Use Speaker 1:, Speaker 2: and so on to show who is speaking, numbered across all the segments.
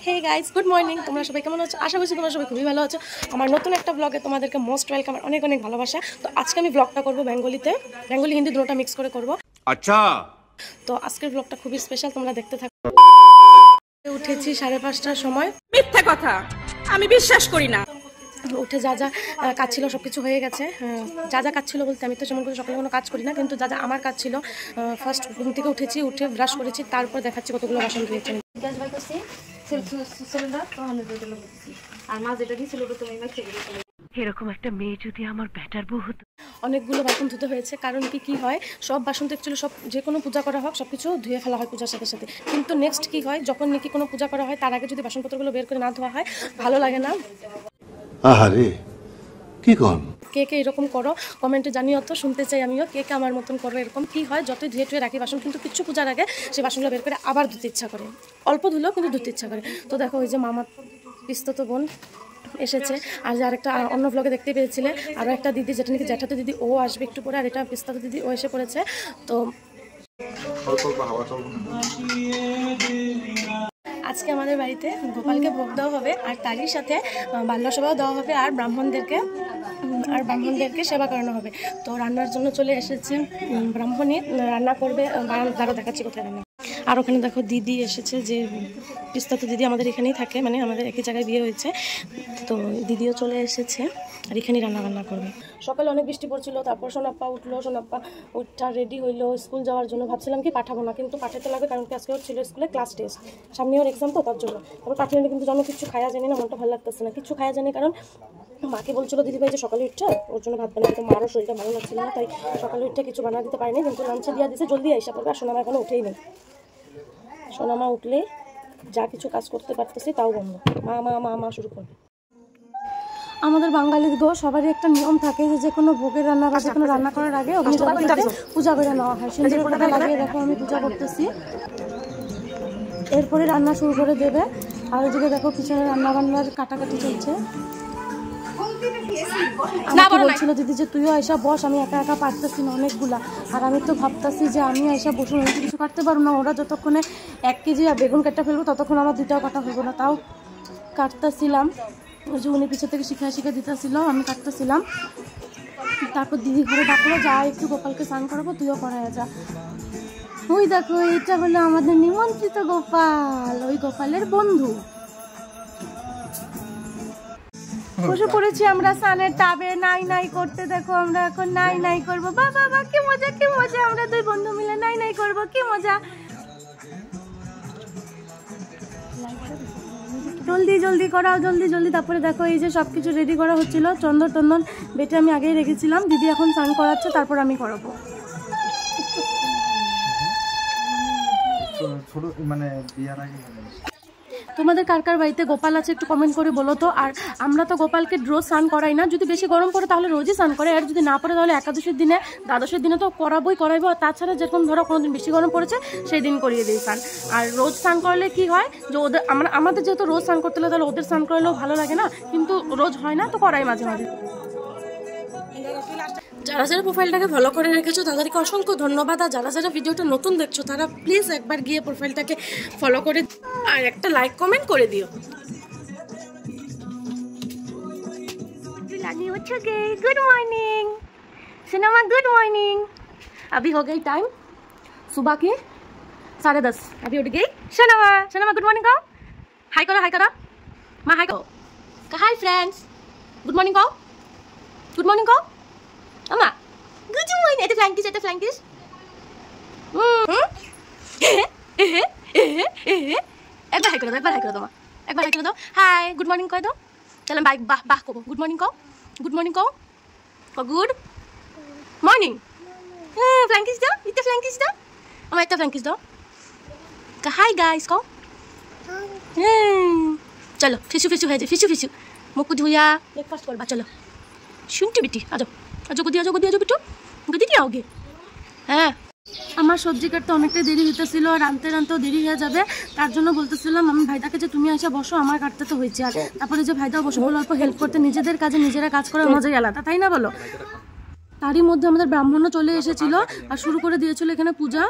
Speaker 1: Hey guys, good morning. তোমরা সবাই কেমন আছো? আশা করছি তোমরা সবাই খুবই ভালো আছো। আমার নতুন একটা ব্লগে তোমাদেরকে মোস্ট ওয়েলকাম, অনেক অনেক ভালোবাসা। তো আজকে আমি ব্লগটা করবো বেঙ্গলিতে, বেঙ্গলি হিন্দি দুটোটা মিক্স করে করবো। আচ্ছা, তো আজকের ব্লগটা খুবই স্পেশাল, তোমরা দেখতে থাকো। উঠেছি 5:30টার সময়।
Speaker 2: মিথ্যা কথা, আমি বিশ্বাস করি না।
Speaker 1: উঠে যা যা কাজ ছিল সব কিছু হয়ে গেছে। যা যা কাজ ছিল বলতে আমি তো সেমন করে সকালে কোনো কাজ করি না, কিন্তু যা যা আমার কাজ ছিল, ফার্স্ট ঘুম থেকে উঠেছি, উঠে ব্রাশ করেছি, তারপর দেখাচ্ছি কতগুলো বাসন ধুয়েছি।
Speaker 3: এরকম একটা মেয়ে যদি আমার ব্যাটার বউ হতো।
Speaker 1: অনেকগুলো বাসন ধুতে হয়েছে, কারণ কি হয়, সব বাসন তো অ্যাকচুয়ালি সব যে কোনো পূজা করা হোক সব কিছু ধুয়ে ফেলা হয় পূজার সাথে সাথে। কিন্তু নেক্সট কি হয়, যখন নাকি কোনো পূজা করা হয় তার আগে যদি বাসনপত্রগুলো বের করে না ধোয়া হয়, ভালো লাগে না।
Speaker 4: আহারে কি কোন,
Speaker 1: কে কে এরকম করো কমেন্টে জানিও তো, শুনতে চাই আমিও। কে কে আমার মতন করো এরকম? কি হয়, যতই ধুয়ে টুয়ে রাখি বাসন, কিন্তু কিছু পূজার আগে সেই বাসনগুলো বের করে আবার ধুতে ইচ্ছা করে, অল্প ধুলেও কিন্তু ধুতে ইচ্ছা করে। তো দেখো, ওই যে মামা পিস্তত বোন এসেছে, আর যে আরেকটা অন্য ব্লগে দেখতে পেয়েছিলে আরও একটা দিদি, যেটা নাকি জ্যাঠাতো দিদি, ও আসবে একটু পরে, আর এটা পিস্তাতো দিদি, ও এসে পড়েছে। তো আজকে আমাদের বাড়িতে গোপালকে ভোগ দেওয়া হবে, আর তারই সাথে বাল্যসভাও দেওয়া হবে, আর ব্রাহ্মণদেরকে সেবা করানো হবে। তো রান্নার জন্য চলে এসেছে ব্রাহ্মণী, রান্না করবে। দাঁড়াও দেখাচ্ছি কোথায় রান্না। আর ওখানে দেখো দিদি এসেছে, যে পিস্তাতো দিদি আমাদের এখানেই থাকে, মানে আমাদের একই জায়গায় বিয়ে হয়েছে। তো দিদিও চলে এসেছে, আর এখানেই রান্না করবে। সকালে অনেক বৃষ্টি পড়ছিল, তারপর সোনাপ্পা উঠলো, সোনাপ্পা উঠা রেডি হইলো স্কুল যাওয়ার জন্য। ভাবছিলাম কি পাঠাবো না, কিন্তু পাঠাতে লাগবে, কারণ কি আজকে ওর ছিল স্কুলে ক্লাস টেস্ট, সামনে ওর এক্সাম, তো তার জন্য তারপর পাঠিয়ে নিলে। কিন্তু জন্য কিছু খায়া জানি না, মনটা ভালো লাগতেছে না, কিছু খায়া জানি, কারণ মাকে বলছিল দিদিভাই যে সকালে উঠছে ওর জন্য ভাত বানাই, তো মারও শরীরটা ভালো লাগছিল না, তাই সকালে উঠে কিছু বানা দিতে পারিনি। কিন্তু লাঞ্চে দিয়ে দিয়েছে, জলদি আইসা পড়বে। আর সোনামা এখনো উঠেই নেই। সোনামা উঠলে যা কিছু কাজ করতে পারতেছি তাও বন্ধ, মা মা মা মা শুরু করবে। আমাদের বাঙালির সবারই একটা নিয়ম থাকে, যে কোনো ভোগের রান্না বা যে কোনো রান্না করার আগে অগ্নিদেবতাকে পূজা করে নেওয়া হয়। সিঁদুর ফোঁটা লাগিয়ে দেখো আমি পূজা করতেছি, এরপরে রান্না শুরু করে দেবে। আর ওইদিকে দেখো পিছনে রান্নাবান্নার কাটাকাটি চলছে। আমাকে বলছিল দিদি যে তুইও আইসা বস, আমি একা একা পারতেছি না অনেকগুলা। আর আমি তো ভাবতেছি যে আমি আইসা বসুন, আমি কিছু কাটতে পারবো না। ওরা যতক্ষণে 1 কেজি বেগুন কাটা ফেলবো ততক্ষণ আমার 2টাও কাটা হইব না, তাও কাটতেছিলাম। ওই যে উনি পিছন থেকে শিখা দিতেছিল, আমি কাটতেছিলাম। তারপর দিদি ঘরে ডাকলো, যা একটু গোপালকে স্নান করাবো, তুইও করায় যা। ওই দেখো, এটা হলো আমাদের নিমন্ত্রিত গোপাল, ওই গোপালের বন্ধু। বসে পড়েছি আমরা স্নানের টাবে, নাই নাই করতে। দেখো আমরা এখন নাই নাই করবো। বাবা বা কি মজা, কি মজা, আমরা 2 বন্ধু মিলে নাই নাই করবো, কি মজা। জলদি জলদি করাও, জলদি জলদি। তারপরে দেখো এই যে সবকিছু রেডি করা হচ্ছিল, চন্দন টন্দন বেটে আমি আগেই রেখেছিলাম। দিদি এখন স্নান করাচ্ছে, তারপর আমি করাবো। তোমাদের কার কার বাড়িতে গোপাল আছে একটু কমেন্ট করে বলো তো। আর আমরা তো গোপালকে রোজ স্নান করাই না, যদি বেশি গরম পড়ে তাহলে রোজই স্নান করে, আর যদি না পড়ে তাহলে একাদশীর দিনে, দ্বাদশের দিনে তো করাবো। আর তাছাড়া যখন ধরো কোনোদিন বেশি গরম পড়েছে সেই দিন করিয়ে দিই স্নান। আর রোজ স্নান করলে কি হয়, যে আমাদের যেহেতু রোজ স্নান করতে হলে, তাহলে ওদের স্নান করলেও ভালো লাগে না, কিন্তু রোজ হয় না, তো করাই মাঝে মাঝে। যারা যারা প্রোফাইলটাকে ফলো করে রেখেছো তাদেরকে অসংখ্য ধন্যবাদ। আর যারা যারা ভিডিওটা নতুন দেখছো তারা প্লিজ একবার গিয়ে প্রোফাইলটাকে ফলো করে আর একটা লাইক কমেন্ট করে দিও। Good morning cinema, good morning. अभी हो गई टाइम सुबह के 10:30, अभी उठ गई शनमा। शनमा गुड मॉर्निंग कहो, हाय करो, हाय करो माँ, हाय कहो, हाय फ्रेंड्स, गुड मॉर्निंग कहो, गुड मॉर्निंग कहो अम्मा, गुड मॉर्निंग। এটা ফ্ল্যাঙ্কিস, এটা ফ্ল্যাঙ্কিস। একবার হাই করে দাও, একবার হাই করে দাও, একবার হাই করে দাও। হাই, গুড মর্নিং কয় দাও। তাহলে বাই বাহ বাহ কো, গুড মর্নিং কও, গুড মর্নিং কও, গুড মর্নিং। ফ্ল্যাঙ্কিস দাও, এটা ফ্ল্যাঙ্কিস দাও, আমার একটা ফ্ল্যাঙ্কিস দাও। হাই গাইস কও। চলো ফিসু ফিসু হয়ে যায়, ফিসু ফিসু মুখ ধুইয়া ব্রেকফাস্ট করবা। চলো শুনছি বেটি, আজো আজো গদি, আজো গদি, আজো বিটু গদি কি आओगे। হ্যাঁ, আমার সবজি কাটতে অনেকটাই দেরি হইতেছিল, রানতে রানতেও দেরি হয়ে যাবে, তার জন্য বলতেছিলাম আমি ভাইদাকে যে তুমি এসে বসো, আমার কাটতে তো হয়েছে। আর তারপরে যে ভাইদাও বসে বলো, অল্প হেল্প করতে, নিজেদের কাজে নিজেরা কাজ করার মজাই আলাদা, তাই না বলো। তারই মধ্যে আমাদের ব্রাহ্মণও চলে এসেছিল আর শুরু করে দিয়েছিল এখানে পূজা।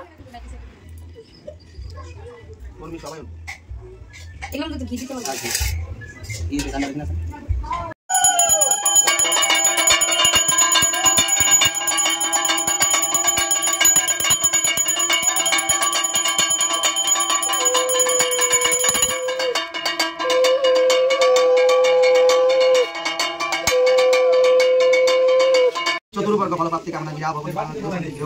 Speaker 5: এগুলো তো ঘি দিতে হবে ঘি দিতে না चतुर्वर्ग फलप्राप्ति कामना विवाह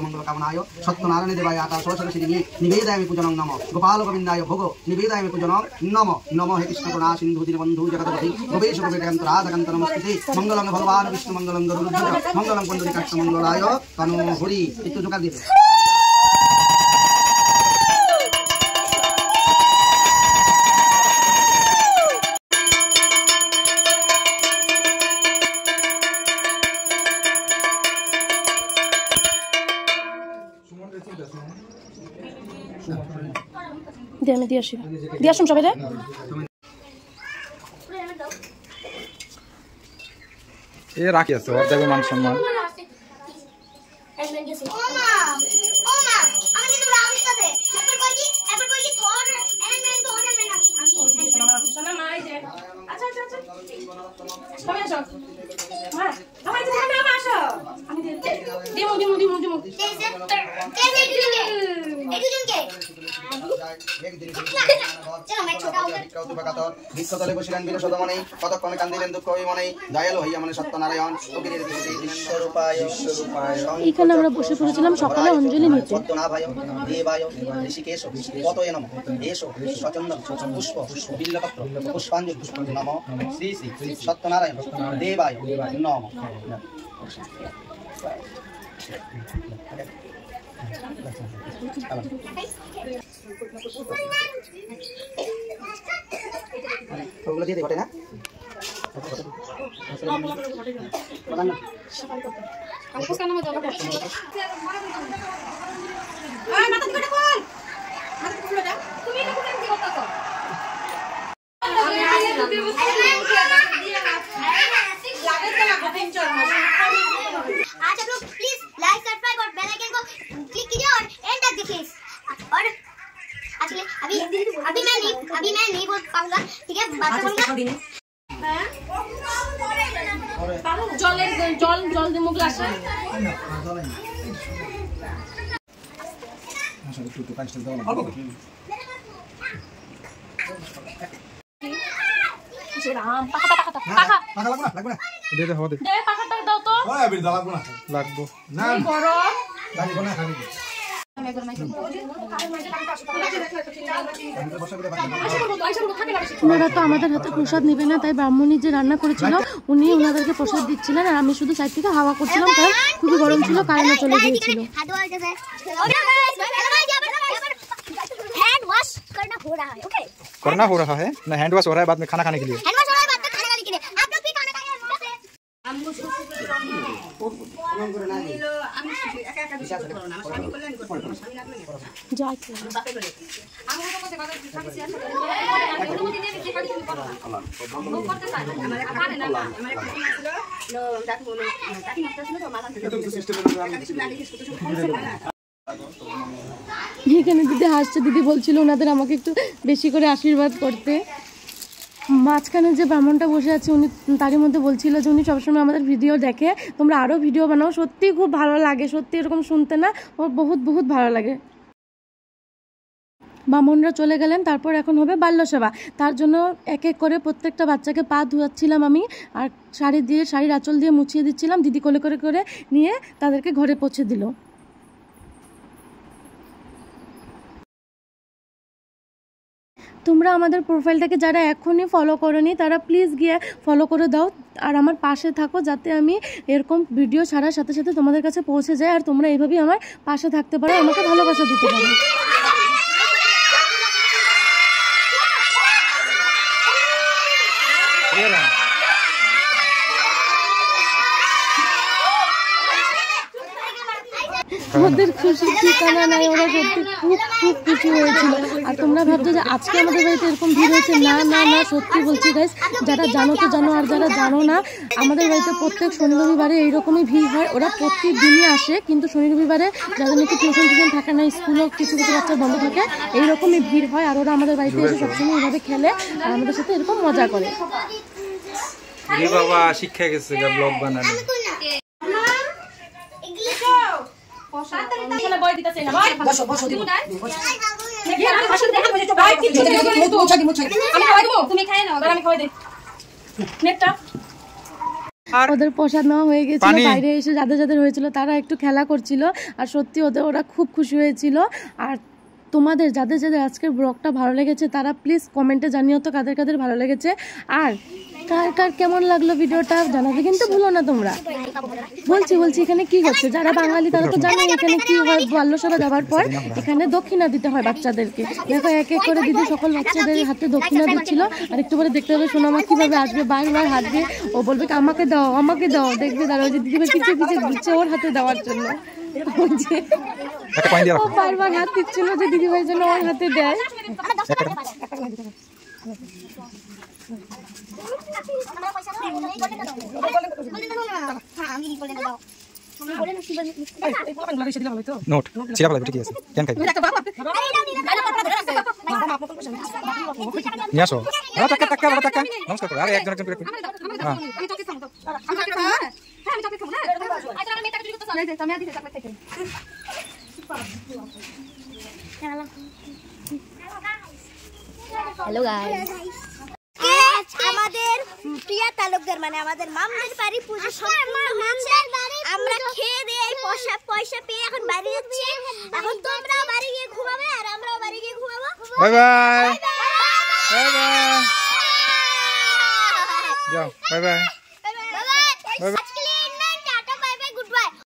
Speaker 5: मंगल कामनाय सत्यनारायण देवाय आकाश सरस्वती निवेदयामि पूजनं नम गोपाल गोविंदाय भोग निवेदयामि पूजनं नम नम हे कृष्ण करुणा सिंधु दीनबंधु जगतपति गोपेश गोपेकांत राधकांत नमस्ते मंगलं भगवान विष्णु मंगलं गरुड़ध्वज मंगलं पुंडरीकाक्ष मंगलाय तनो हरि इत्तु जोकार दिते
Speaker 1: আমি দিয়ে আসি দিয়ে আসুন সবাই রে
Speaker 6: এ রাখি আছে ওর দেবে মান সম্মান
Speaker 5: বিশ্বতলে বসিলেন বীরসদমনে কতক্ষণে কান্দিলেন দুঃখ মনে দয়ালু হইয়া মনে সত্যনারায়ণ
Speaker 1: এখানে আমরা বসে পড়েছিলাম সকালে অঞ্জলি নিতে
Speaker 5: সত্যনাভায় দেবায় ঋষিকেশ কতয়ে নমঃ এসো সচন্দন পুষ্প বিল্লপত্র পুষ্পাঞ্জলি নম শ্রী শ্রী সত্যনারায়ণ দেবায় নমঃ ওগুলো দিয়ে ঘটে না
Speaker 7: आज आप लोग प्लीज लाइक सब्सक्राइब और बेल आइकन को क्लिक कीजिए और एंड तक देखिए और actually अभी मैं नहीं बोल पाऊंगा ठीक है बात करूंगा
Speaker 1: জল দে মুখ গ্লাসে
Speaker 6: দে দে হবে
Speaker 1: দে পাখাটা দাও তো
Speaker 6: লাগবো
Speaker 1: না গরম ওনারা তো আমাদের হাতে প্রসাদ নেবে না, তাই ব্রাহ্মণী যে রান্না করেছিল উনি ওনাদেরকে প্রসাদ দিচ্ছিলেন আর আমি শুধু সাইড থেকে হাওয়া করছিলাম, কারণ খুবই গরম ছিল, কারেন্টও চলে গিয়েছিল।
Speaker 6: करना हो रहा है ना, हैंड वॉश हो रहा है बाद में खाना खाने के लिए।
Speaker 1: এখানে দিদি হাসছে, দিদি বলছিল ওনাদের আমাকে একটু বেশি করে আশীর্বাদ করতে। মাঝখানে যে ব্রাহ্মণটা বসে আছে উনি তারই মধ্যে বলছিল যে উনি সবসময় আমাদের ভিডিও দেখে, তোমরা আরও ভিডিও বানাও, সত্যিই খুব ভালো লাগে, সত্যি এরকম শুনতে না ওর বহুত বহুত ভালো লাগে। ব্রাহ্মণরা চলে গেলেন, তারপর এখন হবে বাল্যসেবা। তার জন্য এক এক করে প্রত্যেকটা বাচ্চাকে পা ধুয়াচ্ছিলাম আমি, আর শাড়ির আঁচল দিয়ে মুছিয়ে দিচ্ছিলাম। দিদি কোলে করে করে নিয়ে তাদেরকে ঘরে পৌঁছে দিল। তোমরা আমাদের প্রোফাইলটাকে যারা এখনই ফলো করোনি তারা প্লিজ গিয়ে ফলো করে দাও আর আমার পাশে থাকো, যাতে আমি এরকম ভিডিও ছাড়ার সাথে সাথে তোমাদের কাছে পৌঁছে যায় আর তোমরা এইভাবেই আমার পাশে থাকতে পারো, আমাকে ভালোবাসা দিতে পারো। ওদের খুশি ঠিকানা নাই, ওরা সত্যি খুব খুব খুশি হয়েছিল। আর তোমরা ভাবছো যে আজকে আমাদের বাড়িতে এরকম ভিড় হয়েছে, না না না, সত্যি বলছি গাইস, যারা জানো তো জানো, আর যারা জানো না, আমাদের বাড়িতে প্রত্যেক শনি রবিবারে এইরকমই ভিড় হয়। ওরা প্রত্যেকদিনই আসে, কিন্তু শনি রবিবারে যাদের নাকি টিউশন থাকে না, স্কুলও কিছু কিছু বাচ্চা বন্ধ থাকে, এইরকমই ভিড় হয়। আর ওরা আমাদের বাড়িতে এসে সবসময় এইভাবে খেলে আর আমাদের সাথে এরকম মজা করে।
Speaker 6: বাবা শিক্ষা গেছে ব্লগ বানানো।
Speaker 1: ওদের প্রসাদ নেওয়া হয়ে গেছিল, বাইরে এসে যাদের যাদের হয়েছিল তারা একটু খেলা করছিল, আর সত্যি ওরা খুব খুশি হয়েছিল। আর তোমাদের যাদের যাদের আজকের ব্লগটা ভালো লেগেছে তারা প্লিজ কমেন্টে জানিও তো কাদের কাদের ভালো লেগেছে, আর কার কার কেমন লাগলো ভিডিওটা জানাতে কিন্তু ভুলো না তোমরা। বলছি এখানে কি হচ্ছে, যারা বাঙালি তারা তো জানে এখানে কি হয়। বাল্যসভা যাওয়ার পর এখানে দক্ষিণা দিতে হয় বাচ্চাদেরকে। দেখো এক এক করে দিদি সকল বাচ্চাদের হাতে দক্ষিণা দিচ্ছিল। আর একটু পরে দেখতে হবে সোনামা কিভাবে আসবে, বারবার হাঁটবে, ও বলবে আমাকে দাও আমাকে দাও, দেখবে দাঁড়াও যে দিদিভাই পিছিয়ে পিছিয়ে ঘুরছে ওর হাতে দেওয়ার জন্য। ও বারবার হাত দিচ্ছিল যে দিদিভাই যেন ওর হাতে দেয়।
Speaker 6: নোট চিরা ফেলা ঠিক আছে, কেন খাই নিয়ে আসো। টাকা টাকা বাবা টাকা নমস্কার করো। আরে একজন একজন করে হ্যাঁ
Speaker 7: হ্যালো গাইস, আমাদের প্রিয়া তালুকদার মানে আমাদের মামদের বাড়ি পুজো সম্পূর্ণ হয়েছে। আমরা খেয়ে দিয়ে পয়সা পেয়ে এখন বাড়ি যাচ্ছি। এখন তোমরা বাড়ি গিয়ে ঘুমাবে আর আমরাও বাড়ি গিয়ে ঘুমাবো।
Speaker 6: বাই বাই বাই বাই যাও বাই বাই বাই বাই।